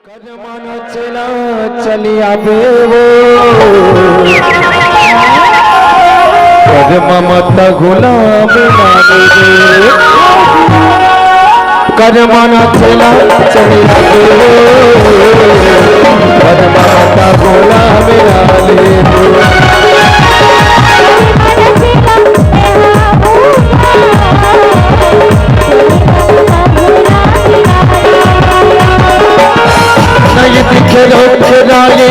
कदमाना चला चलिया बेवो कदमा मत गुलाम नाने दे कदमाना चला चलिया बेवो कदमा मत गुलाम नाने दे नहीं दिखे रोक राये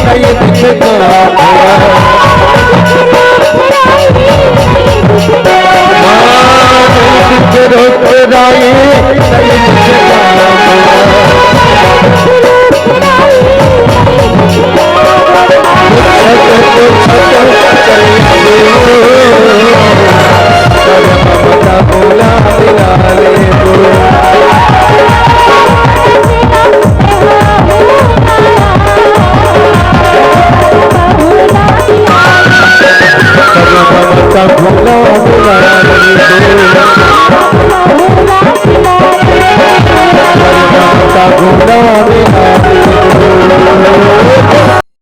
नहीं दिखे नहीं दिखे रोक राये नहीं दिखे भूला